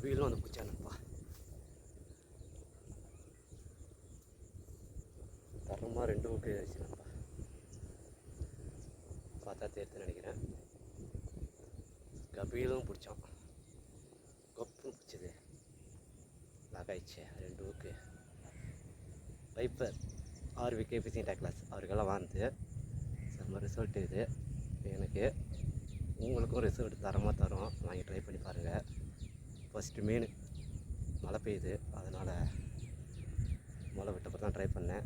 கபிலும் வந்து பிடிச்சானுப்பா. தரமாக 2 ஊக்கு வச்சுனப்பா. பார்த்தா தேர்த்து நினைக்கிறேன். கபிலும் பிடிச்சோம். கொப்புன்னு பிடிச்சது லாக் ஆயிடுச்சு. 2 ஊக்கு. வைப்பர் ஆர்விகே ஃபிஷிங் டேக்லாஸ் அவருக்கெல்லாம் வாங்குது. செம்ம ரிசல்ட் இது. எனக்கு உங்களுக்கும் ரிசல்ட் தரமாக தரும். வாங்கி ட்ரை பண்ணி பாருங்கள். ஃபஸ்ட்டு மீன் மழை பெய்யுது, அதனால் மழை விட்டப்போ தான் ட்ரை பண்ணேன்.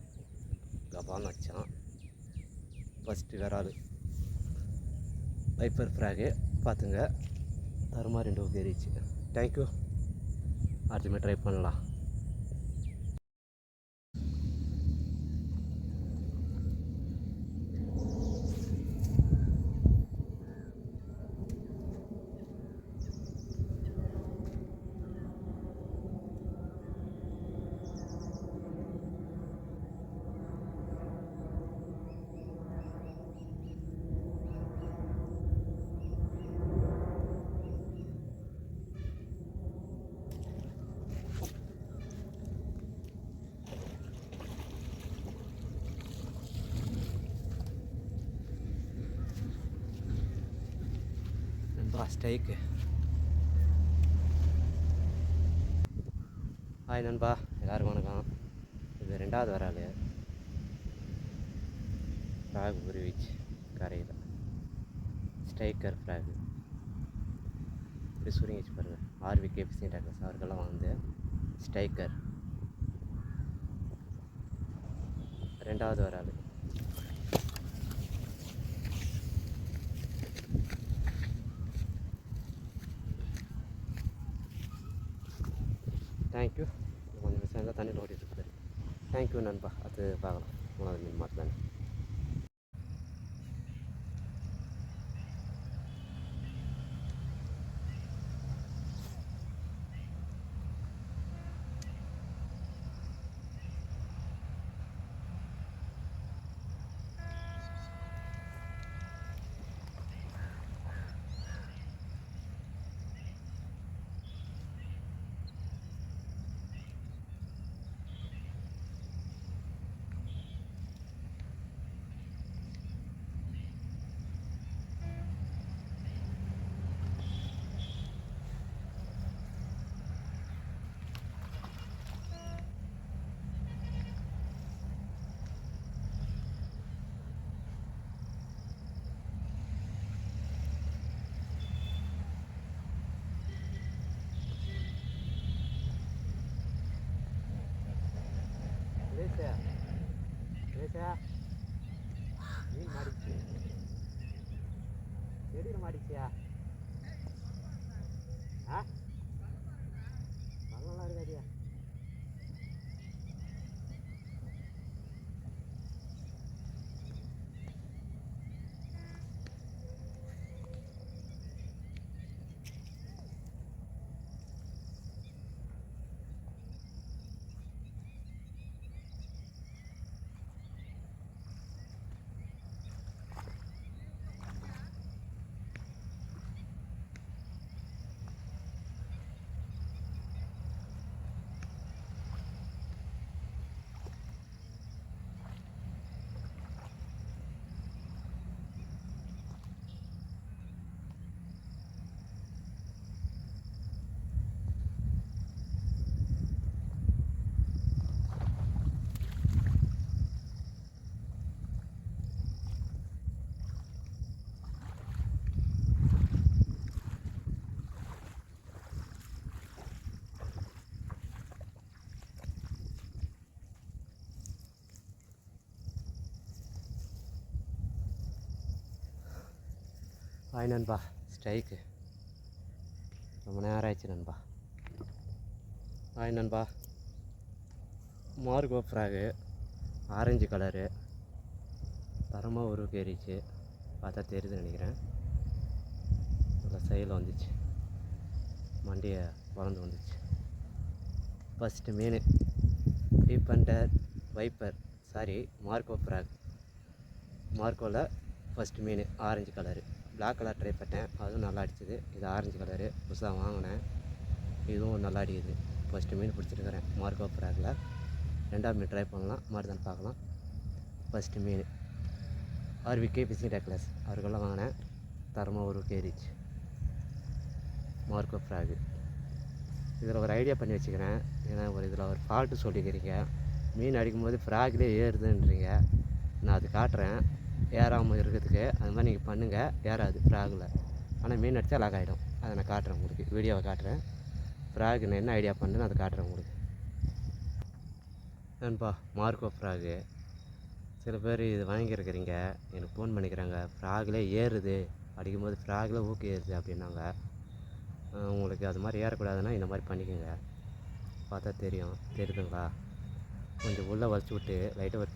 கபான்னு வச்சான். ஃபஸ்ட்டு விரால் வைப்பர் ஃப்ராகு பார்த்துங்க. தரமாக 2 ஊக்கு ஏறிச்சு. தேங்க்யூ. அடுத்துமே ட்ரை பண்ணலாம். ஸ்டைக்கு. ஹாய் நண்பா, எல்லோரும் வணக்கம். இது 2வது வரால். ஃப்ராக் உருவிச்சு கரையில். ஸ்டைக்கர் ஃப்ராகு இப்படி சுருங்கிச்சு பாருங்கள். ஆர்விகே ஃபிஷிங் டேக்லாஸ் அவருக்கெல்லாம் வந்து ஸ்டைக்கர் 2வது வரால். தேங்க்யூ. கொஞ்சம் மிஸ் ஆயிருந்தால் தண்ணியில் ஓடிட்டு இருக்காரு. தேங்க்யூ நண்பா. அது பார்க்கலாம். 3வது மீன் மாட்டு தானே. மீன் மாடிச்சு. திடீர்னு மாடிச்சியா? நல்லா இருக்காதியா? ஹாய் நண்பா. ஸ்ட்ரைக்கு ரொம்ப நேரம் ஆயிடுச்சு நண்பா. ஹாய் நண்பா. மார்கோ ஃப்ராகு ஆரஞ்சு கலரு தரமாக ஒரு ஏறிச்சு. பார்த்தா தெரியுதுன்னு நினைக்கிறேன். நல்லா சைடில் வந்துச்சு. மண்டியை வளர்ந்து வந்துச்சு. ஃபஸ்ட்டு மீன் deep under viper Marco frog. மார்கோவில் ஃபஸ்ட்டு மீன் orange colour. Black colour try பண்ணேன், அதுவும் நல்லா அடிச்சுது. இது ஆரஞ்சு கலரு புதுசாக வாங்கினேன். இதுவும் நல்லா அடிக்குது. ஃபஸ்ட்டு மீன் பிடிச்சிருக்கிறேன் மார்க்கோ ஃப்ராகில். ரெண்டாவது மீன் ட்ரை பண்ணலாம், மாறுதான்னு பார்க்கலாம். ஃபஸ்ட்டு மீன் ஆர்விகே ஃபிஷிங் டேக்லஸ் அவருக்கெல்லாம் வாங்கினேன். தரமாக ஒரு கேரிச் மார்க்கோ ஃப்ராகு. இதில் ஒரு ஐடியா பண்ணி வச்சுக்கிறேன். ஏன்னா இதில் ஒரு ஃபால்ட்டு சொல்லிக்கிறீங்க, மீன் அடிக்கும்போது ஃப்ராக்லேயே ஏறுதுன்றீங்க. நான் அது காட்டுறேன் ஏறாமல் இருக்கிறதுக்கு. அது மாதிரி நீங்கள் பண்ணுங்கள், ஏறாது ஃப்ராகில். ஆனால் மீன் அடித்தா லாக் ஆகிடும். அதை நான் காட்டுறேன் உங்களுக்கு, வீடியோவை காட்டுறேன். ஃப்ராக் நான் என்ன ஐடியா பண்ணுன்னு அதை காட்டுறேன் உங்களுக்கு. நண்பா மார்க்கோ ஃப்ராகு. சில பேர் இது வாங்கியிருக்கிறீங்க, எனக்கு ஃபோன் பண்ணிக்கிறாங்க, ஃப்ராகில் ஏறுது, அடிக்கும்போது ஃப்ராகில் ஊக்கு ஏறுது அப்படின்னாங்க. உங்களுக்கு அது மாதிரி ஏறக்கூடாதுன்னா இந்த மாதிரி பண்ணிக்கோங்க. பார்த்தா தெரியுதுங்களா? கொஞ்சம் உள்ளே வலிச்சு விட்டு லைட்டாக ஒரு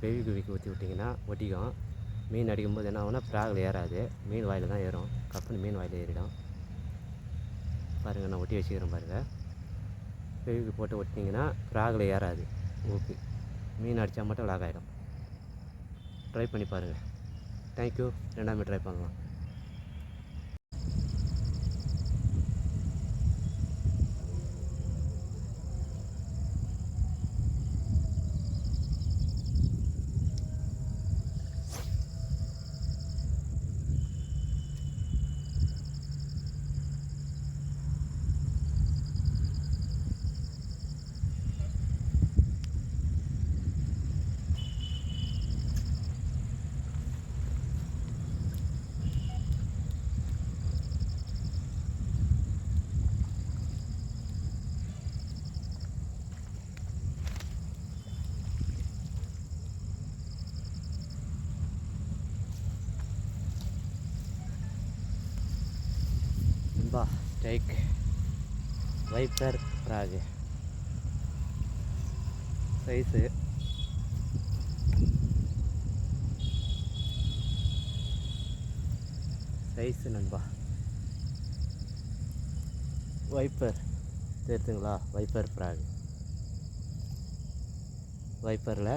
பெவிகுவிக்கு ஊற்றி விட்டிங்கன்னா ஒட்டிக்கும். மீன் அடிக்கும்போது என்ன ஆகுனா ஃப்ராகில் ஏறாது, மீன் வாயில் தான் ஏறும். கப்புன்னு மீன் வாயில் ஏறிடும். பாருங்கள், நான் ஒட்டி வச்சுக்கிறேன் பாருங்கள். பெவிக்கு போட்டு ஒட்டிங்கன்னா ஃப்ராகில் ஏறாது ஊக்கு. மீன் அடித்தா மட்டும் லாக் ஆகிடும். ட்ரை பண்ணி பாருங்கள். தேங்க்யூ. ரெண்டாமே ட்ரை பண்ணலாம். நண்பா ஸ்ட்ரைக் வைப்பர் ஃப்ராகு சைஸு நண்பா. வைப்பர் தெரியுதுங்களா? Viper frog. வைப்பரில்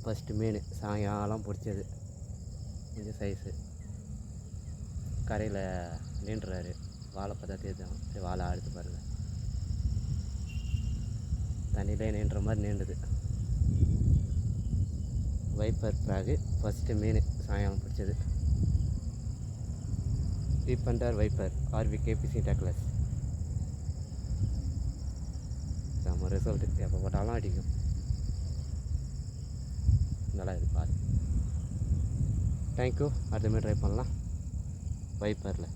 ஃபஸ்ட்டு மீன் சாயங்காலம் பிடிச்சது. கொஞ்சம் சைஸு கரையில் நின்றுறாரு. வாழை பார்த்தா தெரியும். சரி, வாழை ஆடுத்து பாருங்கள். தண்ணியிலே நீண்டுற மாதிரி நீண்டுது. வைப்பர் ஃப்ராகு ஃபஸ்ட்டு மீன் சாயங்காலம் பிடிச்சது. டீப்பண்டர் வைப்பர் ஆர்விகே ஃபிஷிங் டேக்லஸ். நம்ம ரிசல்ட்டு எப்போ போட்டாலும் அடிக்கும். நல்லா இது பாரு. தேங்க்யூ. அடுத்த மாதிரி ட்ரை பண்ணலாம் வைப்பரில்.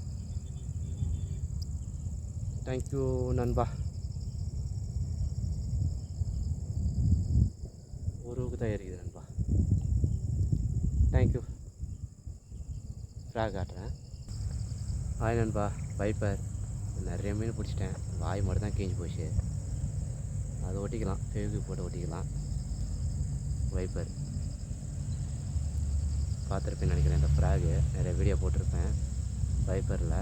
தேங்க்யூ நண்பா. ஊருக்கு தான் இருக்குது நண்பா. தேங்க்யூ. ஃப்ராக் காட்டுறேன். ஹாய் நண்பா. வைப்பர் நிறைய மீன் பிடிச்சிட்டேன். வாய் மட்டும் தான் கிழிஞ்சு போச்சு. அதை ஒட்டிக்கலாம், ஃபெவிக்கு போட்டு ஒட்டிக்கலாம். வைப்பர் பார்த்துருப்பேன்னு நினைக்கிறேன். இந்த ஃப்ராகு நிறைய வீடியோ போட்டிருப்பேன். வைப்பரில்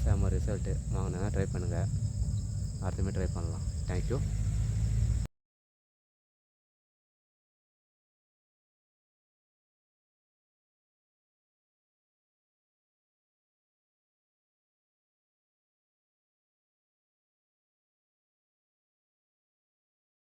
செம்ம ரிசல்ட்டு. வாங்கினா ட்ரை பண்ணுங்கள். அடுத்தமே ட்ரை பண்ணலாம். தேங்க்யூ.